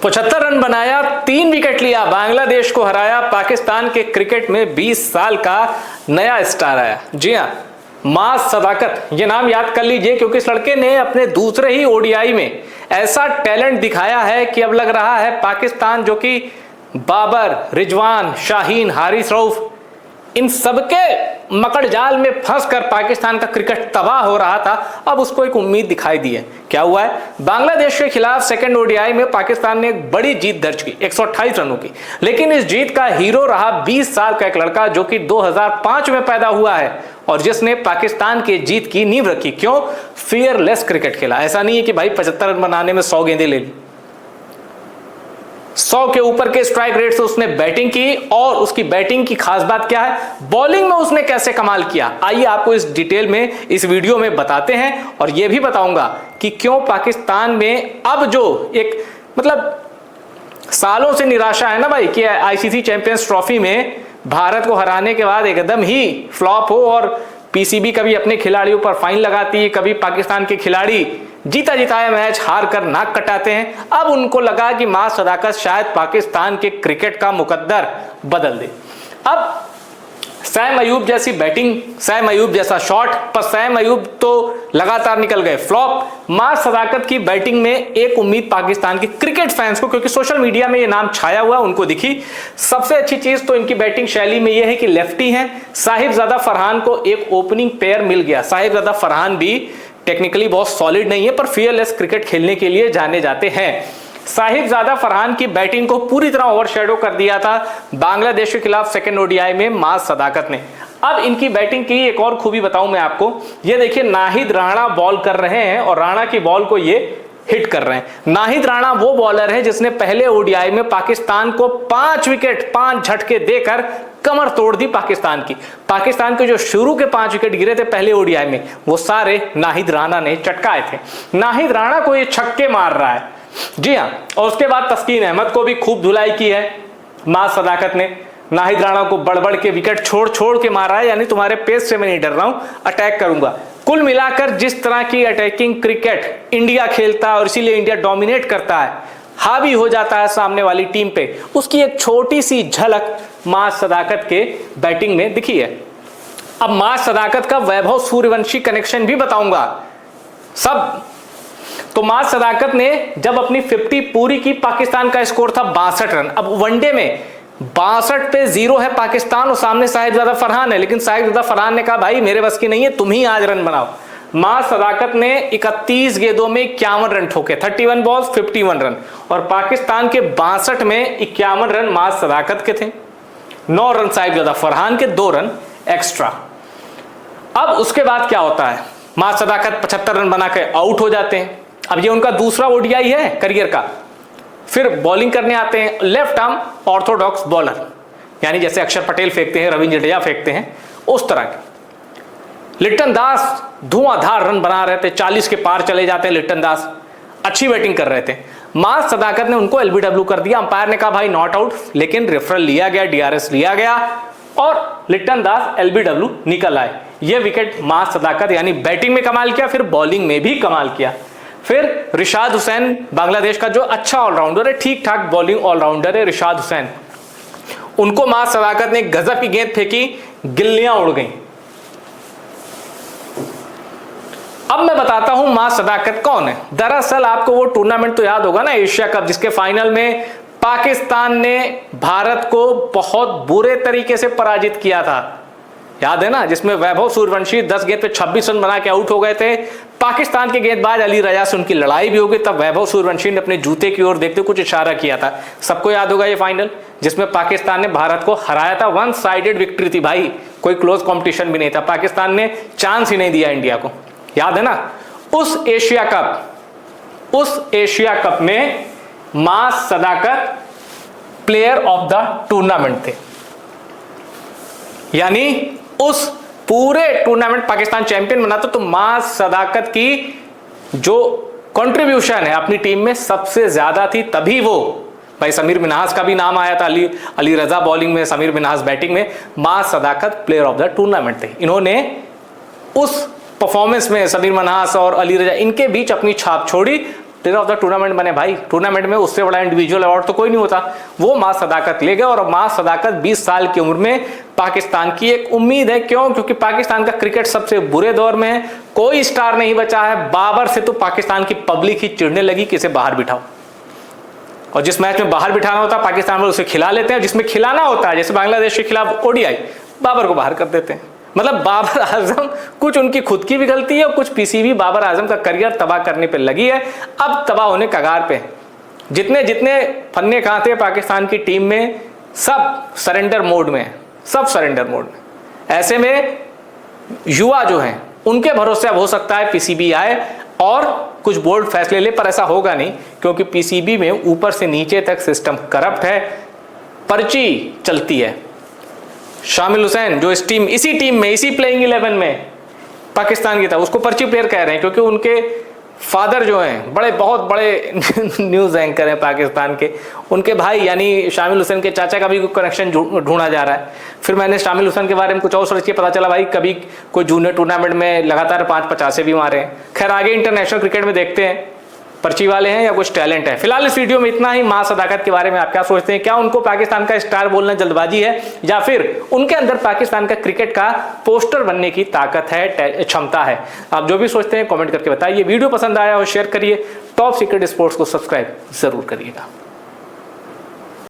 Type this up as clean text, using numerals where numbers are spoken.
75 run बनाया, 3 wicket लिया, बांग्लादेश को हराया, पाकिस्तान के क्रिकेट में 20 साल का नया स्टार आया। जी हाँ, मां सदाकत, ये नाम याद कर लीजिए क्योंकि इस लड़के ने अपने दूसरे ही ओडीआई में ऐसा टैलेंट दिखाया है कि अब लग रहा है पाकिस्तान, जो कि बाबर, रिजवान, शाहीन, हारिस रऊफ, इन सबके मकड़ जाल में फंसकर पाकिस्तान का क्रिकेट तबाह हो रहा था, अब उसको एक उम्मीद दिखाई दी है। क्या हुआ है? बांग्लादेश के खिलाफ सेकंड ओडीआई में पाकिस्तान ने एक बड़ी जीत दर्ज की 128 रनों की, लेकिन इस जीत का हीरो रहा 20 साल का एक लड़का जो कि 2005 में पैदा हुआ है और जिसने पाकिस्तान के जीत की नींव रखी। क्यों? फियरलेस क्रिकेट खेला। ऐसा नहीं है कि भाई 75 रन बनाने में 100 गेंदें ले ली, 100 के ऊपर के स्ट्राइक रेट से उसने बैटिंग की। और उसकी बैटिंग की खास बात क्या है, बॉलिंग में उसने कैसे कमाल किया, आइए आपको इस डिटेल में इस वीडियो में बताते हैं। और यह भी बताऊंगा कि क्यों पाकिस्तान में अब जो एक मतलब सालों से निराशा है ना भाई कि आईसीसी चैंपियंस ट्रॉफी में भारत को हराने के बाद एकदम ही फ्लॉप हो और पीसीबी कभी अपने खिलाड़ियों पर फाइन लगाती है, कभी पाकिस्तान के खिलाड़ी जीता जिताया मैच हार कर नाक कटाते हैं। अब उनको लगा कि मां सदाकत शायद पाकिस्तान के क्रिकेट का मुकद्दर बदल दे। अब सैम अयूब जैसी बैटिंग, सैम अयूब जैसा शॉट, पर सैम अयूब तो लगातार निकल गए फ्लॉप। मां सदाकत की बैटिंग में एक उम्मीद पाकिस्तान के क्रिकेट फैंस को, क्योंकि सोशल मीडिया में ये नाम छाया हुआ, उनको दिखी। सबसे अच्छी चीज तो इनकी बैटिंग शैली में यह है कि लेफ्टी हैं। साहिबजादा फरहान को एक ओपनिंग पेयर मिल गया। साहिबजादा फरहान भी टेक्निकली बहुत सॉलिड नहीं है पर फियरलेस क्रिकेट खेलने के लिए जाने जाते हैं। साहिबजादा फरहान की बैटिंग को पूरी तरह ओवरशैडो कर दिया था बांग्लादेश के खिलाफ सेकंड ओडीआई में मां सदाकत ने। अब इनकी बैटिंग की एक और खूबी बताऊं मैं आपको, ये देखिए नाहिद राणा बॉल कर रहे हैं और राणा की बॉल को ये हिट कर रहे हैं। नाहिद राणा वो बॉलर है जिसने पहले ओडीआई में पाकिस्तान को 5 विकेट 5 झटके देकर कमर तोड़ दी पाकिस्तान की। पाकिस्तान के जो शुरू के 5 विकेट गिरे थे पहले ओडीआई में, वो सारे नाहिद राणा ने चटकाए थे। नाहिद राणा को ये छक्के मार रहा है, जी हाँ। और उसके बाद तस्कीन अहमद को भी खूब धुलाई की है मां सदाकत ने। नाहिद राणा को बढ़ के विकेट छोड़ के मारा है, यानी तुम्हारे पेस से मैं नहीं डर रहा हूं, अटैक करूंगा। कुल मिलाकर जिस तरह की अटैकिंग क्रिकेट इंडिया खेलता है और इसीलिए इंडिया डोमिनेट करता है, हावी हो जाता है सामने वाली टीम पे, उसकी एक छोटी सी झलक मां सदाकत के बैटिंग में दिखी है। अब मां सदाकत का वैभव सूर्यवंशी कनेक्शन भी बताऊंगा सब। तो मां सदाकत ने जब अपनी 50 पूरी की, पाकिस्तान का स्कोर था 62 रन। अब वनडे में 62 पे 0 है पाकिस्तान और सामने साहिबजादा फरहान है, लेकिन साहिबजादा फरहान ने कहा भाई मेरे बस की नहीं है, तुम ही आज रन बनाओ। मां सदाकत ने 31 गेंदों में 51 रन ठोके, 31 बॉल्स 51 रन, और पाकिस्तान के 62 में 51 रन मां सदाकत के थे, 9 रन साहिबजादा फरहान के, 2 रन एक्स्ट्रा। अब उसके बाद क्या होता है, मां सदाकत 75 रन बना के आउट हो जाते हैं। अब ये उनका दूसरा ओडीआई है करियर का। फिर बॉलिंग करने आते हैं लेफ्ट आर्म ऑर्थोडॉक्स बॉलर, यानी जैसे अक्षर पटेल फेंकते हैं, रविंद्र जडेजा फेंकते हैं, उस तरह के। लिट्टन दास धुआंधार रन बना रहे थे, 40 के पार चले जाते हैं लिट्टन दास, अच्छी बैटिंग कर रहे थे। मां सदाकत ने उनको एलबीडब्ल्यू कर दिया, अंपायर ने कहा भाई नॉट आउट, लेकिन रेफरल लिया गया, डीआरएस लिया गया और लिट्टन दास एलबीडब्ल्यू निकल आए। ये विकेट मां सदाकत यानी बैटिंग में कमाल किया, फिर बॉलिंग में भी कमाल किया। फिर रिशाद हुसैन, बांग्लादेश का जो अच्छा ऑलराउंडर है, ठीक ठाक बॉलिंग ऑलराउंडर है रिशाद हुसैन, उनको मां सदाकत ने गजब की गेंद फेंकी, गिल्लियां उड़ गईं। अब मैं बताता हूं मां सदाकत कौन है। दरअसल आपको वो टूर्नामेंट तो याद होगा ना, एशिया कप, जिसके फाइनल में पाकिस्तान ने भारत को बहुत बुरे तरीके से पराजित किया था, याद है ना, जिसमें वैभव सूर्यवंशी 10 गेंद पे 26 रन बना के आउट हो गए थे। पाकिस्तान के गेंदबाज अली रजा से उनकी लड़ाई भी हो गई, तब वैभव सूर्यवंशी ने अपने जूते की ओर देखते कुछ इशारा किया था। सबको याद होगा ये फाइनल जिसमें पाकिस्तान ने भारत को हराया था। 1 साइडेड विक्ट्री थी भाई, कोई क्लोज कंपटीशन भी नहीं था, पाकिस्तान ने चांस ही नहीं दिया इंडिया को, याद है ना। उस एशिया कप में मां सदाकत प्लेयर ऑफ द टूर्नामेंट थे, यानी उस पूरे टूर्नामेंट पाकिस्तान चैंपियन बना तो मां सदाकत की जो कंट्रीब्यूशन है अपनी टीम में सबसे ज्यादा थी, तभी वो भाई समीर मिन्हास का भी नाम आया था, अली रजा बॉलिंग में, समीर मिन्हास बैटिंग में, मां सदाकत प्लेयर ऑफ द टूर्नामेंट थे। इन्होंने उस परफॉर्मेंस में समीर मिन्हास और अली रजा इनके बीच अपनी छाप छोड़ी प्लेयर ऑफ द टूर्नामेंट बने भाई। टूर्नामेंट में उससे बड़ा इंडिविजुअल अवार्ड तो कोई नहीं होता। वो मां सदाकत ले गए और मां सदाकत 20 साल की उम्र में पाकिस्तान की एक उम्मीद है। क्यों? क्योंकि पाकिस्तान का क्रिकेट सबसे बुरे दौर में है, कोई स्टार नहीं बचा है। बाबर से तो पाकिस्तान की पब्लिक ही चिढ़ने लगी कि इसे बाहर बिठाओ, और जिस मैच में बाहर बिठाना होता है पाकिस्तान वाले उसे खिला लेते हैं, जिसमें खिलाना होता है जैसे बांग्लादेश के खिलाफ ओडीआई, बाबर को बाहर कर देते हैं। मतलब बाबर आजम, कुछ उनकी खुद की भी गलती है और कुछ पीसीबी बाबर आजम का करियर तबाह करने पे लगी है, अब तबाह होने कगार पे। जितने जितने फन्ने कांते पाकिस्तान की टीम में सब सरेंडर मोड में है, सब सरेंडर मोड में। ऐसे में युवा जो हैं उनके भरोसे अब हो सकता है पीसीबी आए और कुछ बोल्ड फैसले ले, पर ऐसा होगा नहीं क्योंकि पीसीबी में ऊपर से नीचे तक सिस्टम करप्ट है, पर्ची चलती है। शामिल हुसैन जो इस टीम, इसी टीम में, इसी प्लेइंग 11 में पाकिस्तान की था, उसको पर्ची प्लेयर कह रहे हैं क्योंकि उनके फादर जो हैं बड़े, बहुत बड़े न्यूज़ एंकर हैं पाकिस्तान के। उनके भाई यानी शामिल हुसैन के चाचा का भी कनेक्शन ढूंढा जा रहा है। फिर मैंने शामिल हुसैन के बारे में कुछ और सर्च किया, पता चला भाई कभी कोई जूनियर टूर्नामेंट में लगातार 5-50 भी मारे हैं। खैर आगे इंटरनेशनल क्रिकेट में देखते हैं पर्ची वाले हैं या कुछ टैलेंट है। फिलहाल इस वीडियो में इतना ही। मां सदाकत के बारे में आप क्या सोचते हैं? क्या उनको पाकिस्तान का स्टार बोलना जल्दबाजी है या फिर उनके अंदर पाकिस्तान का क्रिकेट का पोस्टर बनने की ताकत है, क्षमता है? आप जो भी सोचते हैं कमेंट करके बताइए। वीडियो पसंद आया हो शेयर करिए। टॉप सीक्रेट स्पोर्ट्स को सब्सक्राइब जरूर करिएगा।